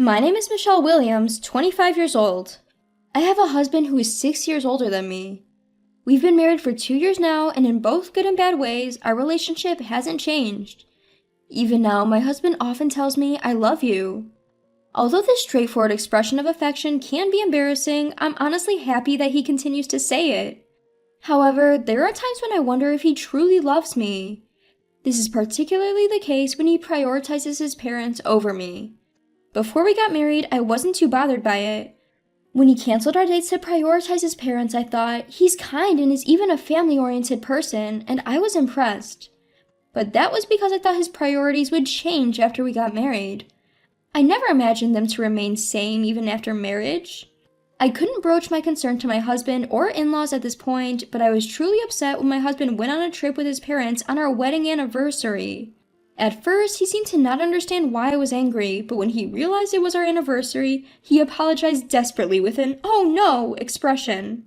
My name is Michelle Williams, 25 years old. I have a husband who is 6 years older than me. We've been married for 2 years now, and in both good and bad ways, our relationship hasn't changed. Even now, my husband often tells me, "I love you." Although this straightforward expression of affection can be embarrassing, I'm honestly happy that he continues to say it. However, there are times when I wonder if he truly loves me. This is particularly the case when he prioritizes his parents over me. Before we got married, I wasn't too bothered by it. When he canceled our dates to prioritize his parents, I thought, he's kind and is even a family-oriented person, and I was impressed. But that was because I thought his priorities would change after we got married. I never imagined them to remain same even after marriage. I couldn't broach my concern to my husband or in-laws at this point, but I was truly upset when my husband went on a trip with his parents on our wedding anniversary. At first, he seemed to not understand why I was angry, but when he realized it was our anniversary, he apologized desperately with an "oh no" expression.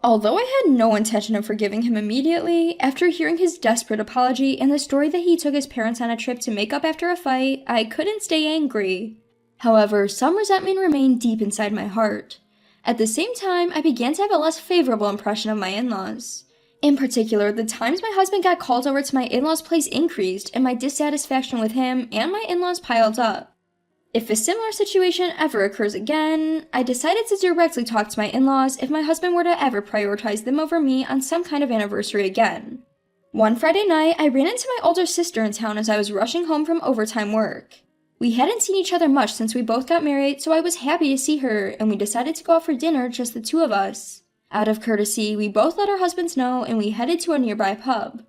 Although I had no intention of forgiving him immediately, after hearing his desperate apology and the story that he took his parents on a trip to make up after a fight, I couldn't stay angry. However, some resentment remained deep inside my heart. At the same time, I began to have a less favorable impression of my in-laws. In particular, the times my husband got called over to my in-laws' place increased, and my dissatisfaction with him and my in-laws piled up. If a similar situation ever occurs again, I decided to directly talk to my in-laws if my husband were to ever prioritize them over me on some kind of anniversary again. One Friday night, I ran into my older sister in town as I was rushing home from overtime work. We hadn't seen each other much since we both got married, so I was happy to see her, and we decided to go out for dinner, just the two of us. Out of courtesy, we both let our husbands know, and we headed to a nearby pub.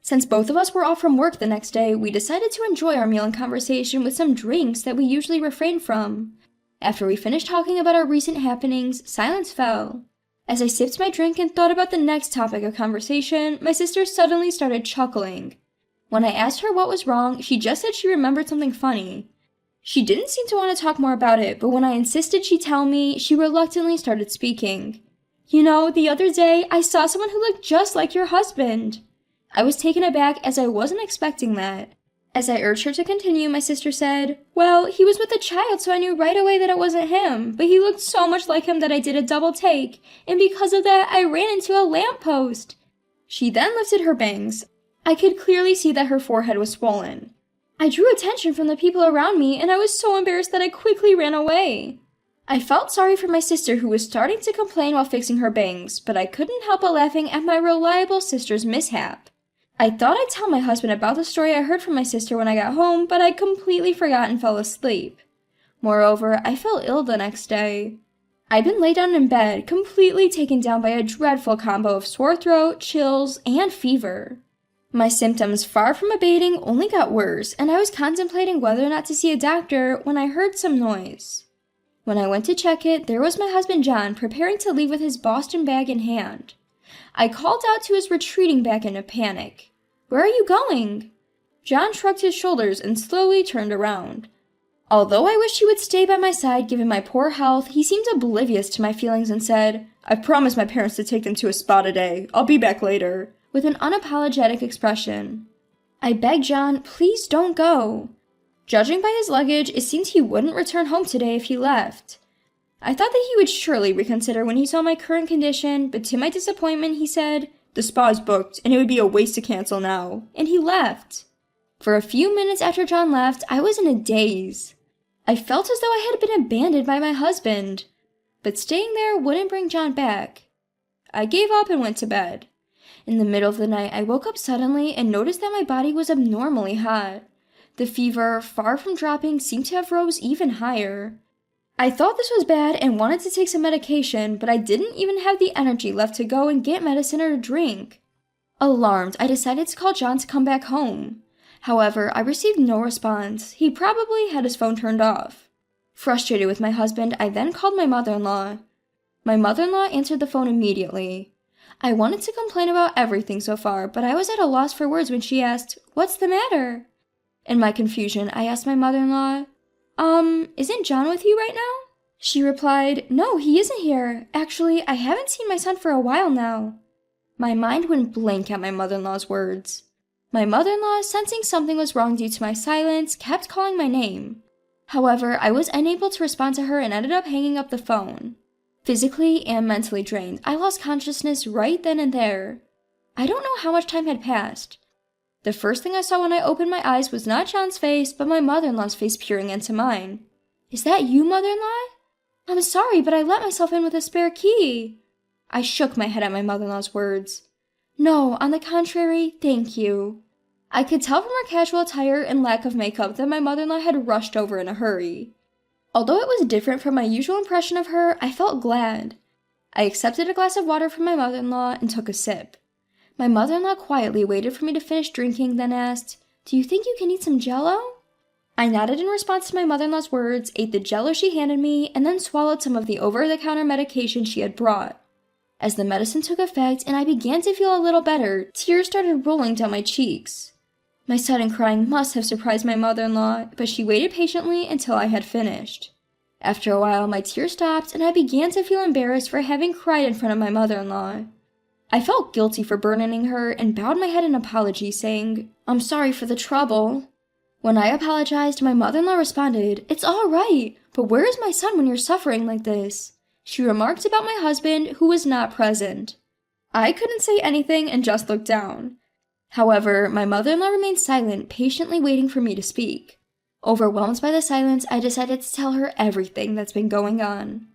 Since both of us were off from work the next day, we decided to enjoy our meal and conversation with some drinks that we usually refrain from. After we finished talking about our recent happenings, silence fell. As I sipped my drink and thought about the next topic of conversation, my sister suddenly started chuckling. When I asked her what was wrong, she just said she remembered something funny. She didn't seem to want to talk more about it, but when I insisted she tell me, she reluctantly started speaking. "You know, the other day, I saw someone who looked just like your husband." I was taken aback as I wasn't expecting that. As I urged her to continue, my sister said, "Well, he was with a child, so I knew right away that it wasn't him, but he looked so much like him that I did a double take, and because of that, I ran into a lamppost." She then lifted her bangs. I could clearly see that her forehead was swollen. I drew attention from the people around me, and I was so embarrassed that I quickly ran away. I felt sorry for my sister who was starting to complain while fixing her bangs, but I couldn't help but laughing at my reliable sister's mishap. I thought I'd tell my husband about the story I heard from my sister when I got home, but I completely forgot and fell asleep. Moreover, I felt ill the next day. I'd been laid down in bed, completely taken down by a dreadful combo of sore throat, chills, and fever. My symptoms, far from abating, only got worse, and I was contemplating whether or not to see a doctor when I heard some noise. When I went to check it, there was my husband John preparing to leave with his Boston bag in hand. I called out to his retreating back in a panic. "Where are you going?" John shrugged his shoulders and slowly turned around. Although I wished he would stay by my side given my poor health, he seemed oblivious to my feelings and said, "I've promised my parents to take them to a spa today. I'll be back later," with an unapologetic expression. I begged John, "Please don't go." Judging by his luggage, it seemed he wouldn't return home today if he left. I thought that he would surely reconsider when he saw my current condition, but to my disappointment he said, "The spa's booked, and it would be a waste to cancel now," and he left. For a few minutes after John left, I was in a daze. I felt as though I had been abandoned by my husband, but staying there wouldn't bring John back. I gave up and went to bed. In the middle of the night, I woke up suddenly and noticed that my body was abnormally hot. The fever, far from dropping, seemed to have rose even higher. I thought this was bad and wanted to take some medication, but I didn't even have the energy left to go and get medicine or a drink. Alarmed, I decided to call John to come back home. However, I received no response. He probably had his phone turned off. Frustrated with my husband, I then called my mother-in-law. My mother-in-law answered the phone immediately. I wanted to complain about everything so far, but I was at a loss for words when she asked, "What's the matter?" In my confusion, I asked my mother-in-law, "Isn't John with you right now?" She replied, "No, he isn't here. Actually, I haven't seen my son for a while now." My mind went blank at my mother-in-law's words. My mother-in-law, sensing something was wrong due to my silence, kept calling my name. However, I was unable to respond to her and ended up hanging up the phone. Physically and mentally drained, I lost consciousness right then and there. I don't know how much time had passed. The first thing I saw when I opened my eyes was not John's face, but my mother-in-law's face peering into mine. "Is that you, mother-in-law?" "I'm sorry, but I let myself in with a spare key." I shook my head at my mother-in-law's words. "No, on the contrary, thank you." I could tell from her casual attire and lack of makeup that my mother-in-law had rushed over in a hurry. Although it was different from my usual impression of her, I felt glad. I accepted a glass of water from my mother-in-law and took a sip. My mother-in-law quietly waited for me to finish drinking, then asked, "Do you think you can eat some Jell-O?" I nodded in response to my mother-in-law's words, ate the Jell-O she handed me, and then swallowed some of the over-the-counter medication she had brought. As the medicine took effect and I began to feel a little better, tears started rolling down my cheeks. My sudden crying must have surprised my mother-in-law, but she waited patiently until I had finished. After a while, my tears stopped, and I began to feel embarrassed for having cried in front of my mother-in-law. I felt guilty for burdening her and bowed my head in apology, saying, "I'm sorry for the trouble." When I apologized, my mother-in-law responded, "It's all right, but where is my son when you're suffering like this?" She remarked about my husband, who was not present. I couldn't say anything and just looked down. However, my mother-in-law remained silent, patiently waiting for me to speak. Overwhelmed by the silence, I decided to tell her everything that's been going on.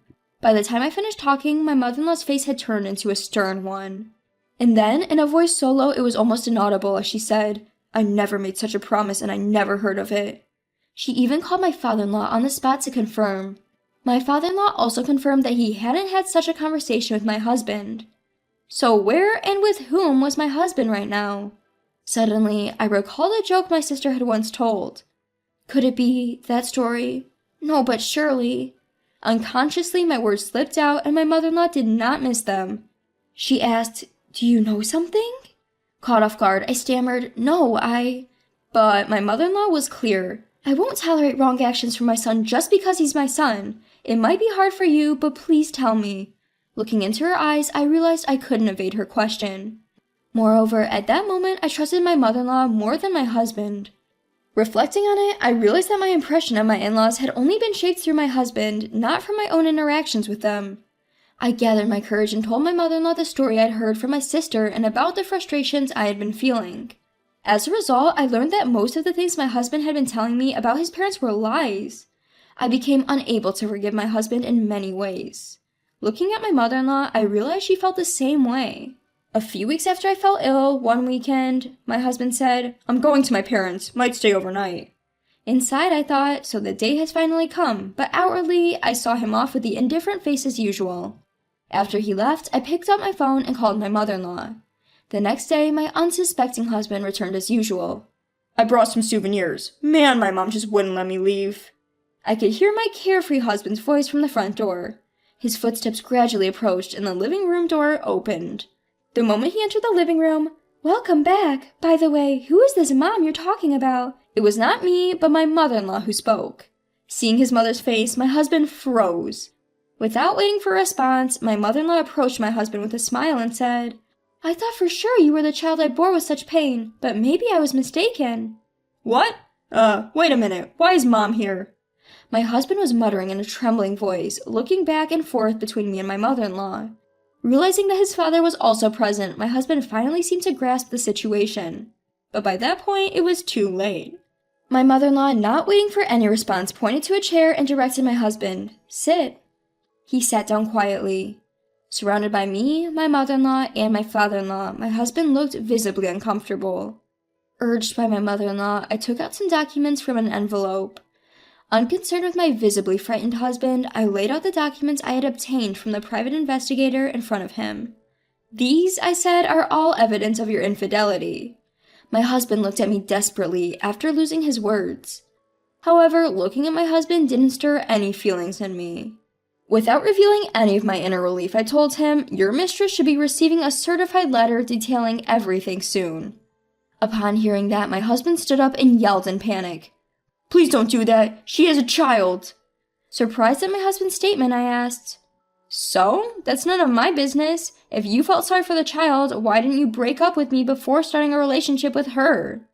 By the time I finished talking, my mother-in-law's face had turned into a stern one. And then, in a voice so low it was almost inaudible, as she said, "I never made such a promise and I never heard of it." She even called my father-in-law on the spot to confirm. My father-in-law also confirmed that he hadn't had such a conversation with my husband. So where and with whom was my husband right now? Suddenly, I recalled a joke my sister had once told. Could it be that story? No, but surely. Unconsciously, my words slipped out, and my mother-in-law did not miss them. She asked, "Do you know something?" Caught off guard, I stammered, "No, But my mother-in-law was clear. "I won't tolerate wrong actions from my son just because he's my son. It might be hard for you, but please tell me." Looking into her eyes, I realized I couldn't evade her question. Moreover, at that moment, I trusted my mother-in-law more than my husband. Reflecting on it, I realized that my impression of my in-laws had only been shaped through my husband, not from my own interactions with them. I gathered my courage and told my mother-in-law the story I'd heard from my sister and about the frustrations I had been feeling. As a result, I learned that most of the things my husband had been telling me about his parents were lies. I became unable to forgive my husband in many ways. Looking at my mother-in-law, I realized she felt the same way. A few weeks after I fell ill, one weekend, my husband said, "I'm going to my parents, might stay overnight." Inside, I thought, so the day has finally come, but outwardly, I saw him off with the indifferent face as usual. After he left, I picked up my phone and called my mother-in-law. The next day, my unsuspecting husband returned as usual. "I brought some souvenirs. Man, my mom just wouldn't let me leave." I could hear my carefree husband's voice from the front door. His footsteps gradually approached and the living room door opened. The moment he entered the living room, "Welcome back. By the way, who is this mom you're talking about?" It was not me, but my mother-in-law who spoke. Seeing his mother's face, my husband froze. Without waiting for a response, my mother-in-law approached my husband with a smile and said, "I thought for sure you were the child I bore with such pain, but maybe I was mistaken." "What? Wait a minute. Why is Mom here?" My husband was muttering in a trembling voice, looking back and forth between me and my mother-in-law. Realizing that his father was also present, my husband finally seemed to grasp the situation. But by that point, it was too late. My mother-in-law, not waiting for any response, pointed to a chair and directed my husband, "Sit." He sat down quietly. Surrounded by me, my mother-in-law, and my father-in-law, my husband looked visibly uncomfortable. Urged by my mother-in-law, I took out some documents from an envelope. Unconcerned with my visibly frightened husband, I laid out the documents I had obtained from the private investigator in front of him. "These," I said, "are all evidence of your infidelity." My husband looked at me desperately after losing his words. However, looking at my husband didn't stir any feelings in me. Without revealing any of my inner relief, I told him, "Your mistress should be receiving a certified letter detailing everything soon." Upon hearing that, my husband stood up and yelled in panic, "Please don't do that. She is a child." Surprised at my husband's statement, I asked, "So? That's none of my business. If you felt sorry for the child, why didn't you break up with me before starting a relationship with her?"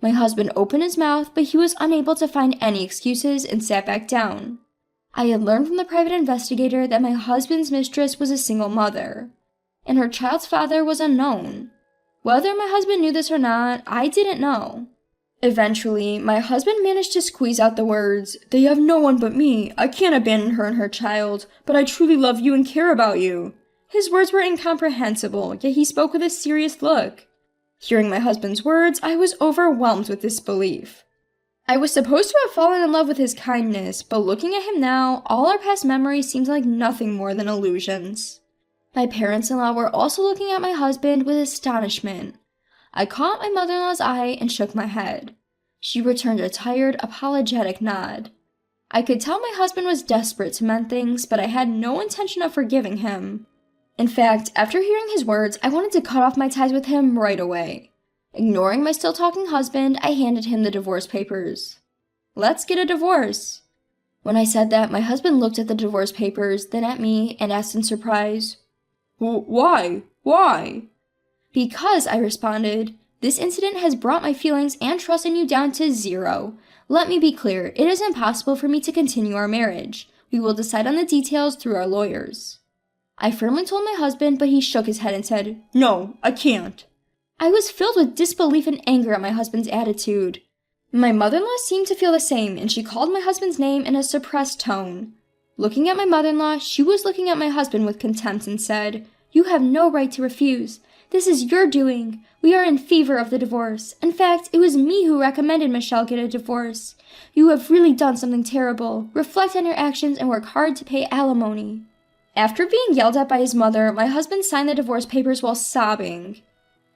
My husband opened his mouth, but he was unable to find any excuses and sat back down. I had learned from the private investigator that my husband's mistress was a single mother, and her child's father was unknown. Whether my husband knew this or not, I didn't know. Eventually, my husband managed to squeeze out the words, "They have no one but me. I can't abandon her and her child, but I truly love you and care about you." His words were incomprehensible, yet he spoke with a serious look. Hearing my husband's words, I was overwhelmed with disbelief. I was supposed to have fallen in love with his kindness, but looking at him now, all our past memories seemed like nothing more than illusions. My parents-in-law were also looking at my husband with astonishment. I caught my mother-in-law's eye and shook my head. She returned a tired, apologetic nod. I could tell my husband was desperate to mend things, but I had no intention of forgiving him. In fact, after hearing his words, I wanted to cut off my ties with him right away. Ignoring my still-talking husband, I handed him the divorce papers. "Let's get a divorce." When I said that, my husband looked at the divorce papers, then at me, and asked in surprise, "Why? Why?" "Because," I responded, "this incident has brought my feelings and trust in you down to 0. Let me be clear, it is impossible for me to continue our marriage. We will decide on the details through our lawyers." I firmly told my husband, but he shook his head and said, "No, I can't." I was filled with disbelief and anger at my husband's attitude. My mother-in-law seemed to feel the same, and she called my husband's name in a suppressed tone. Looking at my mother-in-law, she was looking at my husband with contempt and said, "You have no right to refuse. This is your doing. We are in favor of the divorce. In fact, it was me who recommended Michelle get a divorce. You have really done something terrible. Reflect on your actions and work hard to pay alimony." After being yelled at by his mother, my husband signed the divorce papers while sobbing.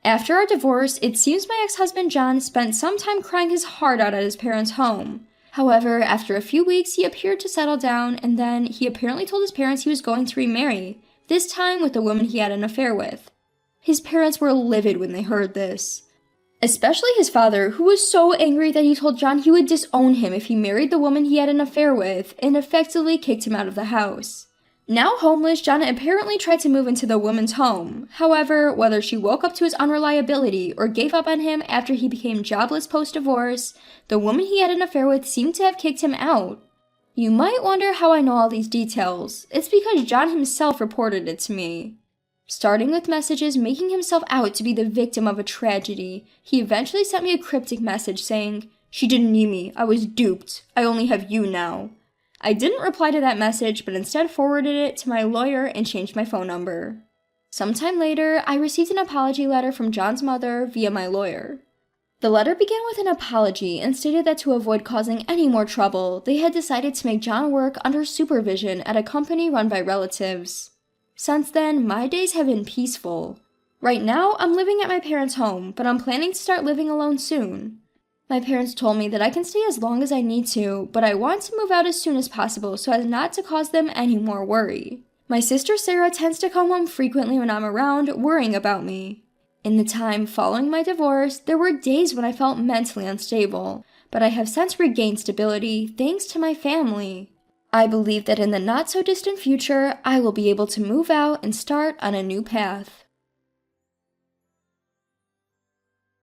After our divorce, it seems my ex-husband John spent some time crying his heart out at his parents' home. However, after a few weeks, he appeared to settle down, and then he apparently told his parents he was going to remarry, this time with the woman he had an affair with. His parents were livid when they heard this. Especially his father, who was so angry that he told John he would disown him if he married the woman he had an affair with, and effectively kicked him out of the house. Now homeless, John apparently tried to move into the woman's home. However, whether she woke up to his unreliability or gave up on him after he became jobless post-divorce, the woman he had an affair with seemed to have kicked him out. You might wonder how I know all these details. It's because John himself reported it to me. Starting with messages making himself out to be the victim of a tragedy, he eventually sent me a cryptic message saying, "She didn't need me. I was duped. I only have you now." I didn't reply to that message, but instead forwarded it to my lawyer and changed my phone number. Sometime later, I received an apology letter from John's mother via my lawyer. The letter began with an apology and stated that to avoid causing any more trouble, they had decided to make John work under supervision at a company run by relatives. Since then, my days have been peaceful. Right now, I'm living at my parents' home, but I'm planning to start living alone soon. My parents told me that I can stay as long as I need to, but I want to move out as soon as possible so as not to cause them any more worry. My sister Sarah tends to come home frequently when I'm around, worrying about me. In the time following my divorce, there were days when I felt mentally unstable, but I have since regained stability thanks to my family. I believe that in the not-so-distant future, I will be able to move out and start on a new path.